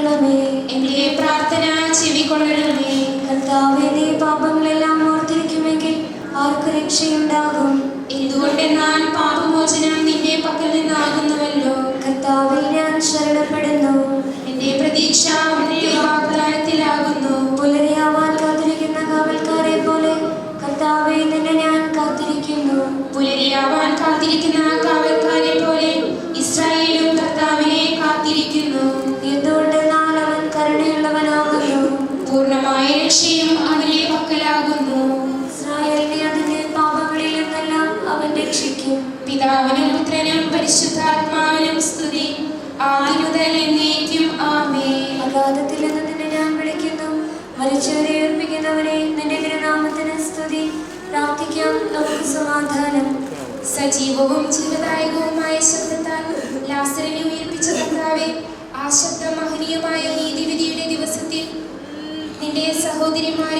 കേൾക്കണമേ. എന്റെ പ്രാർത്ഥന ചെവികൊള്ളണമേ. കർത്താവേ, നീ പാപങ്ങളെല്ലാം ഓർത്തിരിക്കുമെങ്കിൽ ആർക്ക് രക്ഷയുണ്ടാകും? എന്തുകൊണ്ടെന്നാൽ പാപമോചനം നിന്റെ പക്കൽ നിന്നാകുന്നുവല്ലോ. കർത്താവിൽ ഞാൻ ശരണപ്പെടുന്നു. എന്റെ പ്രതീക്ഷ അവിടുത്തെ വാഗ്ദാനത്തിലാകുന്നു. പുലരിയാവാൻ കാത്തിരിക്കുന്ന കാവൽക്കാരെ പോലെ കർത്താവേ, നിന്നെ ഞാൻ കാത്തിരിക്കുന്നു. പുലരിയാവാൻ കാത്തിരിക്കുന്ന കാവൽക്കാരെ പോലെ ഇസ്രായേലും കർത്താവിനെ കാത്തിരിക്കുന്നു. എന്തുകൊണ്ടെന്നാൽ അവൻ കരുണയുള്ളവനാകുന്നു. പൂർണ്ണമായ രക്ഷയും അവന്റെ പക്കലാകുന്നു. ഇസ്രായേലിനെ അതിന്റെ പാപങ്ങളിൽ നിന്നെല്ലാം അവൻ രക്ഷിക്കും. പിതാവിനും പുത്രനും പരിശുദ്ധാത്മാവിനും സ്തുതി, ആദ്യം മുതൽ എന്നേക്കും ആമേൻ. അഗാധത്തിൽ നിന്ന് നിന്നെ ഞാൻ വിളിക്കുന്നു. മരിച്ചവരെ ഉയർപ്പിക്കുന്നവരെ, നിന്റെ തിരുനാമത്തിന് സ്തുതി. പ്രാർത്ഥിക്കാം, നമുക്ക് സമാധാനം. സജീവവും ജീവദായകവുമായ ശബ്ദത്താൽ ലാസറിനെ ഉയർപ്പിച്ച കർത്താവേ, ആ ശബ്ദം മഹനീയമായ നീതിവിധിയുടെ ദിവസത്തിൽ നിന്റെ സഹോദരിമാരെ